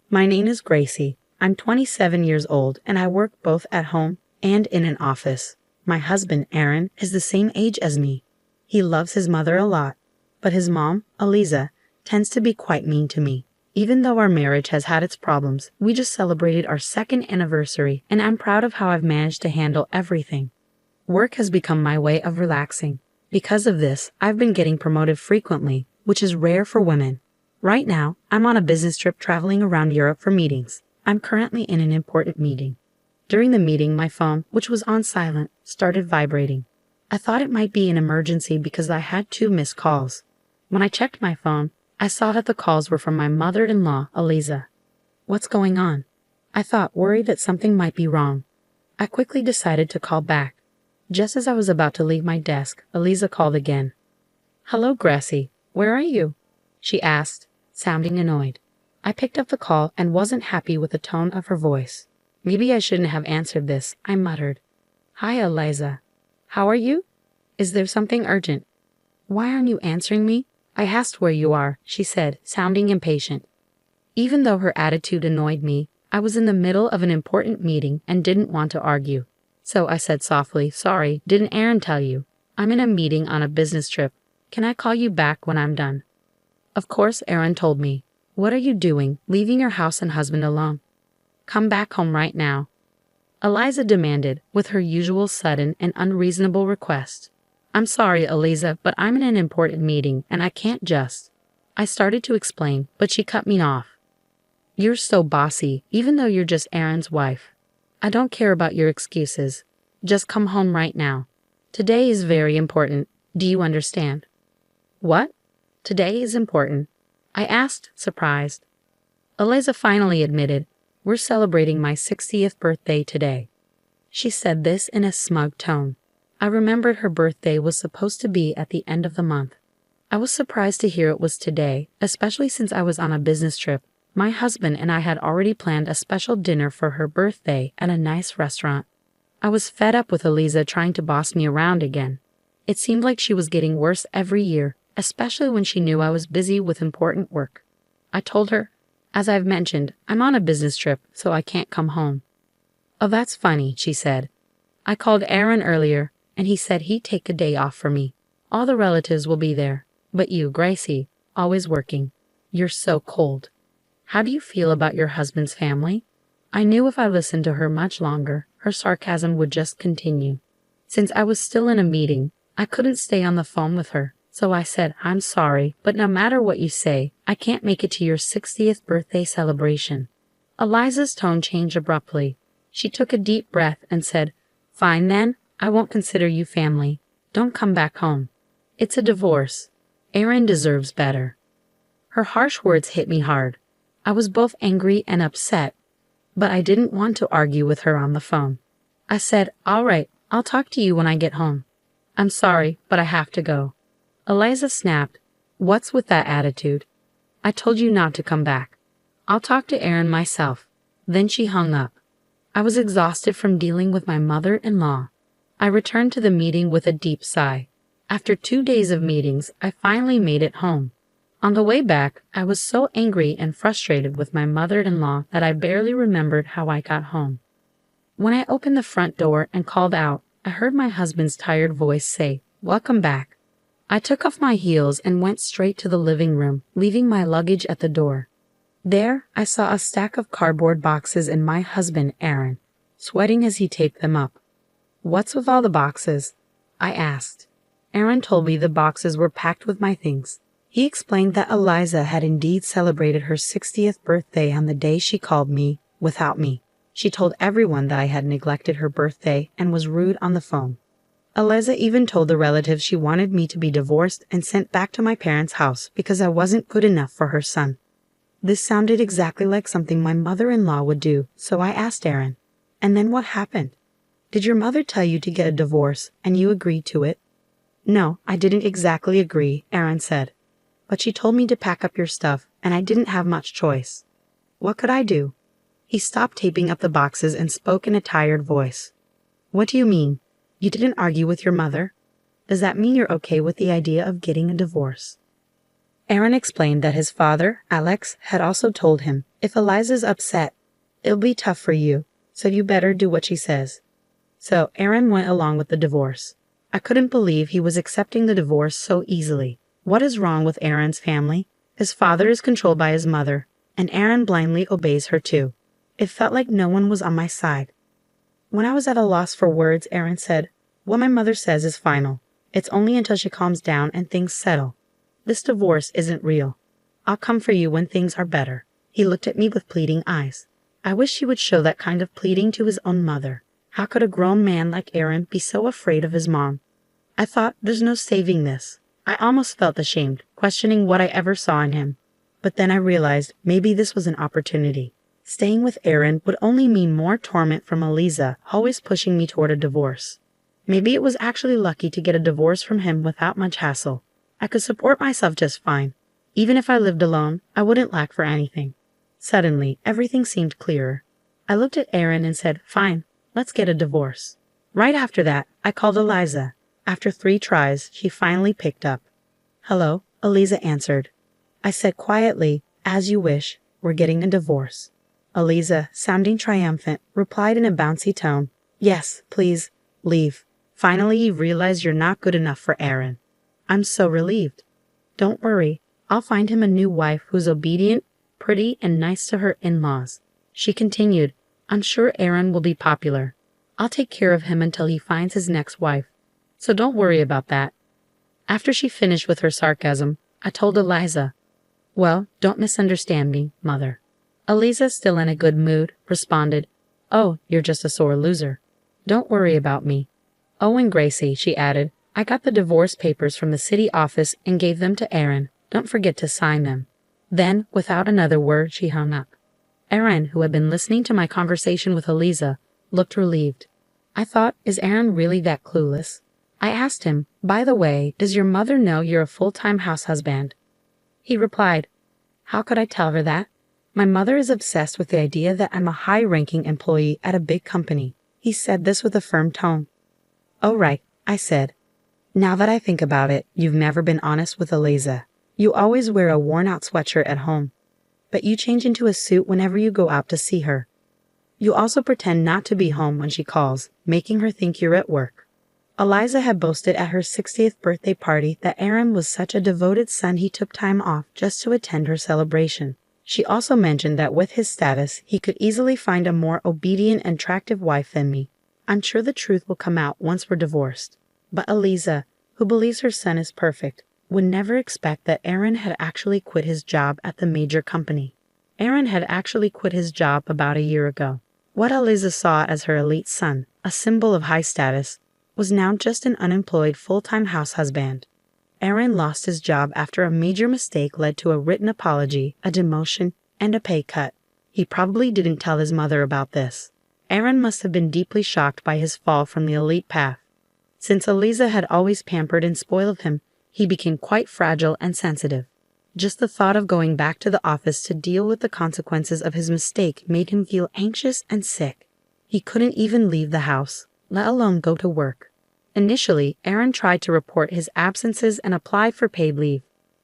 My name is Gracie. I'm 27 years old and I work both at home and in an office. My husband, Aaron, is the same age as me. He loves his mother a lot, but his mom, Eliza, tends to be quite mean to me. Even though our marriage has had its problems, we just celebrated our second anniversary and I'm proud of how I've managed to handle everything. Work has become my way of relaxing. Because of this, I've been getting promoted frequently, which is rare for women. Right now, I'm on a business trip traveling around Europe for meetings. I'm currently in an important meeting. During the meeting, my phone, which was on silent, started vibrating. I thought it might be an emergency because I had 2 missed calls. When I checked my phone, I saw that the calls were from my mother-in-law, Eliza. What's going on? I thought, worried that something might be wrong. I quickly decided to call back. Just as I was about to leave my desk, Eliza called again. "Hello, Gracie. Where are you?" she asked, sounding annoyed. I picked up the call and wasn't happy with the tone of her voice. Maybe I shouldn't have answered this, I muttered. "Hi, Eliza. How are you? Is there something urgent?" "Why aren't you answering me? I asked where you are," she said, sounding impatient. Even though her attitude annoyed me, I was in the middle of an important meeting and didn't want to argue. So I said softly, "Sorry, didn't Aaron tell you? I'm in a meeting on a business trip. Can I call you back when I'm done?" Of course, Aaron told me. "What are you doing, leaving your house and husband alone? Come back home right now," Eliza demanded, with her usual sudden and unreasonable request. "I'm sorry, Eliza, but I'm in an important meeting and I can't just..." I started to explain, but she cut me off. "You're so bossy, even though you're just Aaron's wife. I don't care about your excuses. Just come home right now. Today is very important. Do you understand?" "What? Today is important?" I asked, surprised. Eliza finally admitted, "We're celebrating my 60th birthday today." She said this in a smug tone. I remembered her birthday was supposed to be at the end of the month. I was surprised to hear it was today, especially since I was on a business trip. My husband and I had already planned a special dinner for her birthday at a nice restaurant. I was fed up with Eliza trying to boss me around again. It seemed like she was getting worse every year, especially when she knew I was busy with important work. I told her, "As I've mentioned, I'm on a business trip, so I can't come home." "Oh, that's funny," she said. "I called Aaron earlier, and he said he'd take a day off for me. All the relatives will be there, but you, Gracie, always working. You're so cold. How do you feel about your husband's family?" I knew if I listened to her much longer, her sarcasm would just continue. Since I was still in a meeting, I couldn't stay on the phone with her, so I said, "I'm sorry, but no matter what you say, I can't make it to your 60th birthday celebration." Eliza's tone changed abruptly. She took a deep breath and said, "Fine then, I won't consider you family. Don't come back home. It's a divorce. Aaron deserves better." Her harsh words hit me hard. I was both angry and upset, but I didn't want to argue with her on the phone. I said, "All right, I'll talk to you when I get home. I'm sorry, but I have to go." Eliza snapped, "What's with that attitude? I told you not to come back. I'll talk to Aaron myself." Then she hung up. I was exhausted from dealing with my mother-in-law. I returned to the meeting with a deep sigh. After 2 days of meetings, I finally made it home. On the way back, I was so angry and frustrated with my mother-in-law that I barely remembered how I got home. When I opened the front door and called out, I heard my husband's tired voice say, "Welcome back." I took off my heels and went straight to the living room, leaving my luggage at the door. There, I saw a stack of cardboard boxes and my husband, Aaron, sweating as he taped them up. "What's with all the boxes?" I asked. Aaron told me the boxes were packed with my things. He explained that Eliza had indeed celebrated her 60th birthday on the day she called me, without me. She told everyone that I had neglected her birthday and was rude on the phone. Eliza even told the relatives she wanted me to be divorced and sent back to my parents' house because I wasn't good enough for her son. This sounded exactly like something my mother-in-law would do, so I asked Aaron, "And then what happened? Did your mother tell you to get a divorce and you agreed to it?" "No, I didn't exactly agree," Aaron said. "But she told me to pack up your stuff, and I didn't have much choice." "What could I do?" He stopped taping up the boxes and spoke in a tired voice. "What do you mean? You didn't argue with your mother? Does that mean you're okay with the idea of getting a divorce?" Aaron explained that his father, Alex, had also told him, if Eliza's upset, it'll be tough for you, so you better do what she says. So Aaron went along with the divorce. I couldn't believe he was accepting the divorce so easily. What is wrong with Aaron's family? His father is controlled by his mother, and Aaron blindly obeys her too. It felt like no one was on my side. When I was at a loss for words, Aaron said, "What my mother says is final. It's only until she calms down and things settle. This divorce isn't real. I'll come for you when things are better." He looked at me with pleading eyes. I wish he would show that kind of pleading to his own mother. How could a grown man like Aaron be so afraid of his mom? I thought, there's no saving this. I almost felt ashamed, questioning what I ever saw in him. But then I realized maybe this was an opportunity. Staying with Aaron would only mean more torment from Eliza, always pushing me toward a divorce. Maybe it was actually lucky to get a divorce from him without much hassle. I could support myself just fine. Even if I lived alone, I wouldn't lack for anything. Suddenly, everything seemed clearer. I looked at Aaron and said, "Fine, let's get a divorce." Right after that, I called Eliza. After 3 tries, she finally picked up. "Hello," Eliza answered. I said quietly, "As you wish, we're getting a divorce." Eliza, sounding triumphant, replied in a bouncy tone, "Yes, please, leave. Finally you realize you're not good enough for Aaron." I'm so relieved. "Don't worry, I'll find him a new wife who's obedient, pretty, and nice to her in-laws." She continued, "I'm sure Aaron will be popular. I'll take care of him until he finds his next wife. So don't worry about that." After she finished with her sarcasm, I told Eliza, "Well, don't misunderstand me, Mother." Eliza, still in a good mood, responded, "Oh, you're just a sore loser. Don't worry about me. Oh, and Gracie," she added, "I got the divorce papers from the city office and gave them to Aaron. Don't forget to sign them." Then, without another word, she hung up. Aaron, who had been listening to my conversation with Eliza, looked relieved. I thought, is Aaron really that clueless? I asked him, "By the way, does your mother know you're a full-time house husband?" He replied, "How could I tell her that? My mother is obsessed with the idea that I'm a high-ranking employee at a big company." He said this with a firm tone. "Oh right," I said. "Now that I think about it, you've never been honest with Eliza. You always wear a worn-out sweatshirt at home, but you change into a suit whenever you go out to see her. You also pretend not to be home when she calls, making her think you're at work." Eliza had boasted at her 60th birthday party that Aaron was such a devoted son he took time off just to attend her celebration. She also mentioned that with his status, he could easily find a more obedient and attractive wife than me. I'm sure the truth will come out once we're divorced. But Eliza, who believes her son is perfect, would never expect that Aaron had actually quit his job at the major company. Aaron had actually quit his job about a year ago. What Eliza saw as her elite son, a symbol of high status, was now just an unemployed full-time house husband. Aaron lost his job after a major mistake led to a written apology, a demotion, and a pay cut. He probably didn't tell his mother about this. Aaron must have been deeply shocked by his fall from the elite path. Since Eliza had always pampered and spoiled him, he became quite fragile and sensitive. Just the thought of going back to the office to deal with the consequences of his mistake made him feel anxious and sick. He couldn't even leave the house, let alone go to work. Initially, Aaron tried to report his absences and applied for paid leave,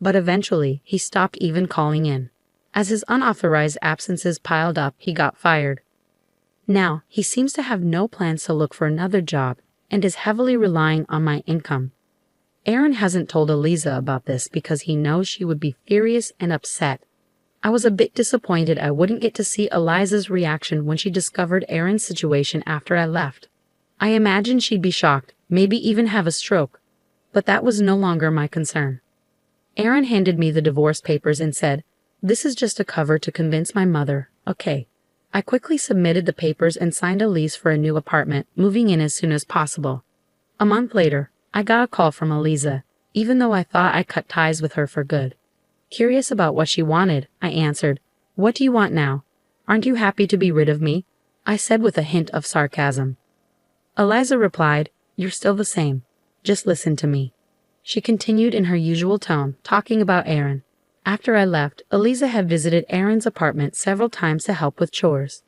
but eventually he stopped even calling in. As his unauthorized absences piled up, he got fired. Now, he seems to have no plans to look for another job and is heavily relying on my income. Aaron hasn't told Eliza about this because he knows she would be furious and upset. I was a bit disappointed I wouldn't get to see Eliza's reaction when she discovered Aaron's situation after I left. I imagined she'd be shocked, maybe even have a stroke, but that was no longer my concern. Aaron handed me the divorce papers and said, "This is just a cover to convince my mother, okay." I quickly submitted the papers and signed a lease for a new apartment, moving in as soon as possible. A month later, I got a call from Eliza, even though I thought I cut ties with her for good. Curious about what she wanted, I answered, "What do you want now? Aren't you happy to be rid of me?" I said with a hint of sarcasm. Eliza replied, "You're still the same. Just listen to me." She continued in her usual tone, talking about Aaron. After I left, Eliza had visited Aaron's apartment several times to help with chores.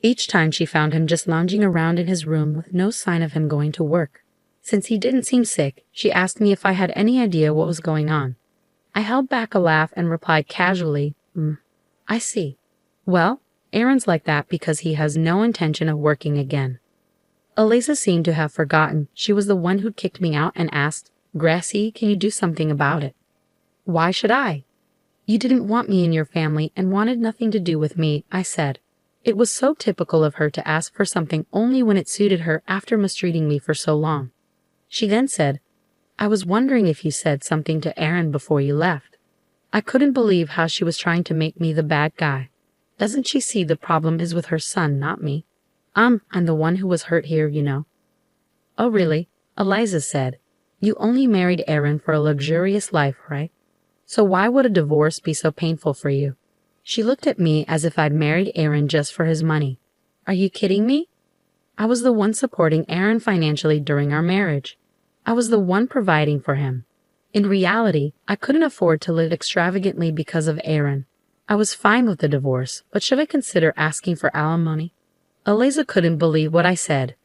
Each time she found him just lounging around in his room with no sign of him going to work. Since he didn't seem sick, she asked me if I had any idea what was going on. I held back a laugh and replied casually, I see. Well, Aaron's like that because he has no intention of working again. Eliza seemed to have forgotten she was the one who'd kicked me out and asked, Gracie, can you do something about it? Why should I? You didn't want me in your family and wanted nothing to do with me, I said. It was so typical of her to ask for something only when it suited her after mistreating me for so long. She then said, I was wondering if you said something to Aaron before you left. I couldn't believe how she was trying to make me the bad guy. Doesn't she see the problem is with her son, not me? I'm the one who was hurt here, you know. Oh really? Eliza said. You only married Aaron for a luxurious life, right? So why would a divorce be so painful for you? She looked at me as if I'd married Aaron just for his money. Are you kidding me? I was the one supporting Aaron financially during our marriage. I was the one providing for him. In reality, I couldn't afford to live extravagantly because of Aaron. I was fine with the divorce, but should I consider asking for alimony? Eliza couldn't believe what I said.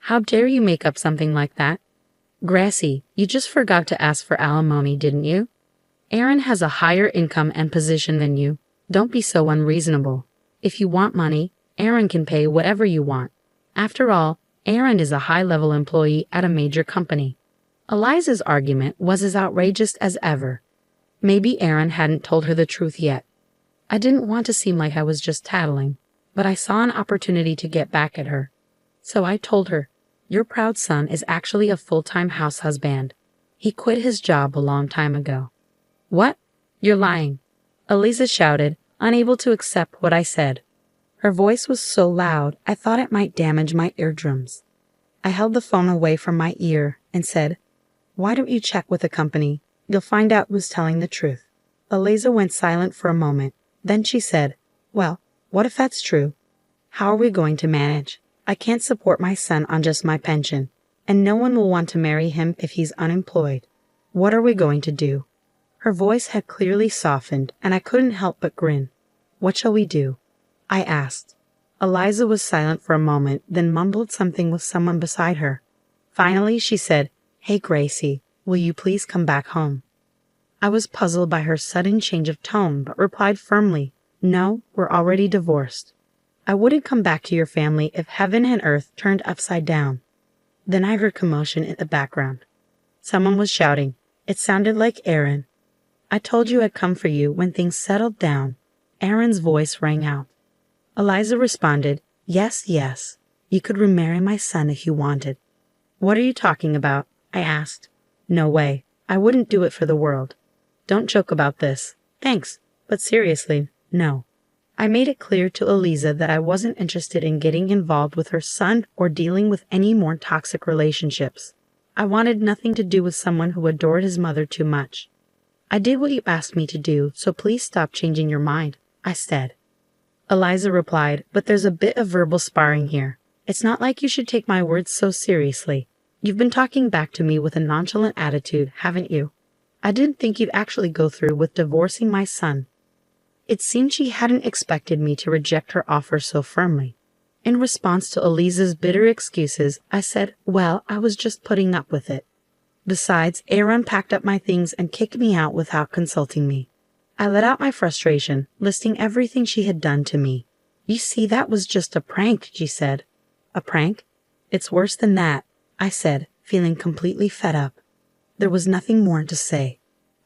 How dare you make up something like that? Gracie, you just forgot to ask for alimony, didn't you? Aaron has a higher income and position than you. Don't be so unreasonable. If you want money, Aaron can pay whatever you want. After all, Aaron is a high-level employee at a major company. Eliza's argument was as outrageous as ever. Maybe Aaron hadn't told her the truth yet. I didn't want to seem like I was just tattling, but I saw an opportunity to get back at her. So I told her, your proud son is actually a full-time house husband. He quit his job a long time ago. What? You're lying. Eliza shouted, unable to accept what I said. Her voice was so loud, I thought it might damage my eardrums. I held the phone away from my ear and said, Why don't you check with the company? You'll find out who's telling the truth. Eliza went silent for a moment. Then she said, Well, what if that's true? How are we going to manage? I can't support my son on just my pension, and no one will want to marry him if he's unemployed. What are we going to do? Her voice had clearly softened, and I couldn't help but grin. What shall we do? I asked. Eliza was silent for a moment, then mumbled something with someone beside her. Finally, she said, Hey Gracie, will you please come back home? I was puzzled by her sudden change of tone, but replied firmly, No, we're already divorced. I wouldn't come back to your family if heaven and earth turned upside down. Then I heard commotion in the background. Someone was shouting. It sounded like Aaron. I told you I'd come for you when things settled down. Aaron's voice rang out. Eliza responded, Yes, yes. You could remarry my son if you wanted. What are you talking about? I asked. No way. I wouldn't do it for the world. Don't joke about this. Thanks, but seriously, no. I made it clear to Eliza that I wasn't interested in getting involved with her son or dealing with any more toxic relationships. I wanted nothing to do with someone who adored his mother too much. I did what you asked me to do, so please stop changing your mind, I said. Eliza replied, But there's a bit of verbal sparring here. It's not like you should take my words so seriously. You've been talking back to me with a nonchalant attitude, haven't you? I didn't think you'd actually go through with divorcing my son. It seemed she hadn't expected me to reject her offer so firmly. In response to Eliza's bitter excuses, I said, Well, I was just putting up with it. Besides, Aaron packed up my things and kicked me out without consulting me. I let out my frustration, listing everything she had done to me. You see, that was just a prank, she said. A prank? It's worse than that, I said, feeling completely fed up. There was nothing more to say.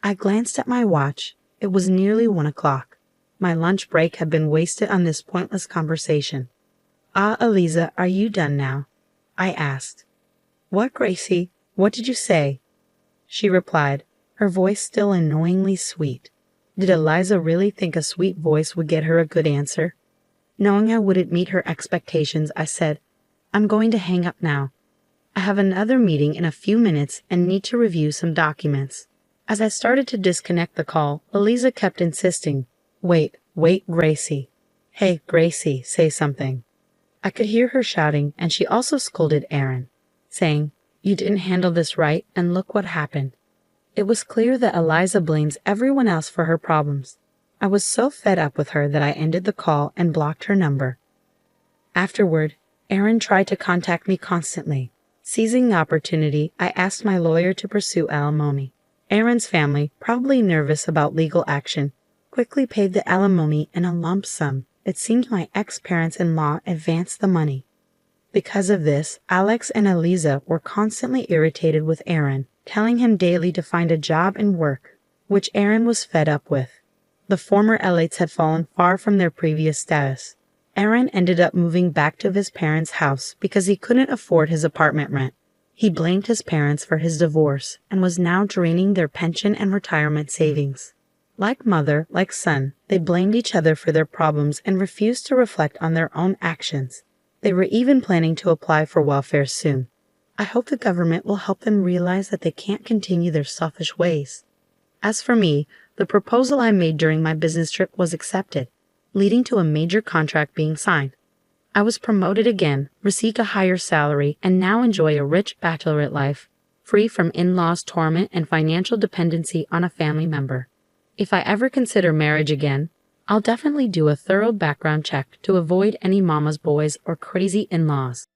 I glanced at my watch. It was nearly 1 o'clock. My lunch break had been wasted on this pointless conversation. Eliza, are you done now? I asked. What, Gracie? What did you say? She replied, her voice still annoyingly sweet. Did Eliza really think a sweet voice would get her a good answer? Knowing I wouldn't meet her expectations, I said, I'm going to hang up now. I have another meeting in a few minutes and need to review some documents. As I started to disconnect the call, Eliza kept insisting, Wait, Gracie. Hey, Gracie, say something. I could hear her shouting, and she also scolded Aaron, saying, You didn't handle this right, and look what happened. It was clear that Eliza blames everyone else for her problems. I was so fed up with her that I ended the call and blocked her number. Afterward, Aaron tried to contact me constantly. Seizing the opportunity, I asked my lawyer to pursue alimony. Aaron's family, probably nervous about legal action, quickly paid the alimony in a lump sum. It seemed my ex-parents-in-law advanced the money. Because of this, Alex and Eliza were constantly irritated with Aaron, telling him daily to find a job and work, which Aaron was fed up with. The former Elites had fallen far from their previous status. Aaron ended up moving back to his parents' house because he couldn't afford his apartment rent. He blamed his parents for his divorce and was now draining their pension and retirement savings. Like mother, like son, they blamed each other for their problems and refused to reflect on their own actions. They were even planning to apply for welfare soon. I hope the government will help them realize that they can't continue their selfish ways. As for me, the proposal I made during my business trip was accepted, leading to a major contract being signed. I was promoted again, received a higher salary, and now enjoy a rich bachelorette life, free from in-laws' torment and financial dependency on a family member. If I ever consider marriage again, I'll definitely do a thorough background check to avoid any mama's boys or crazy in-laws.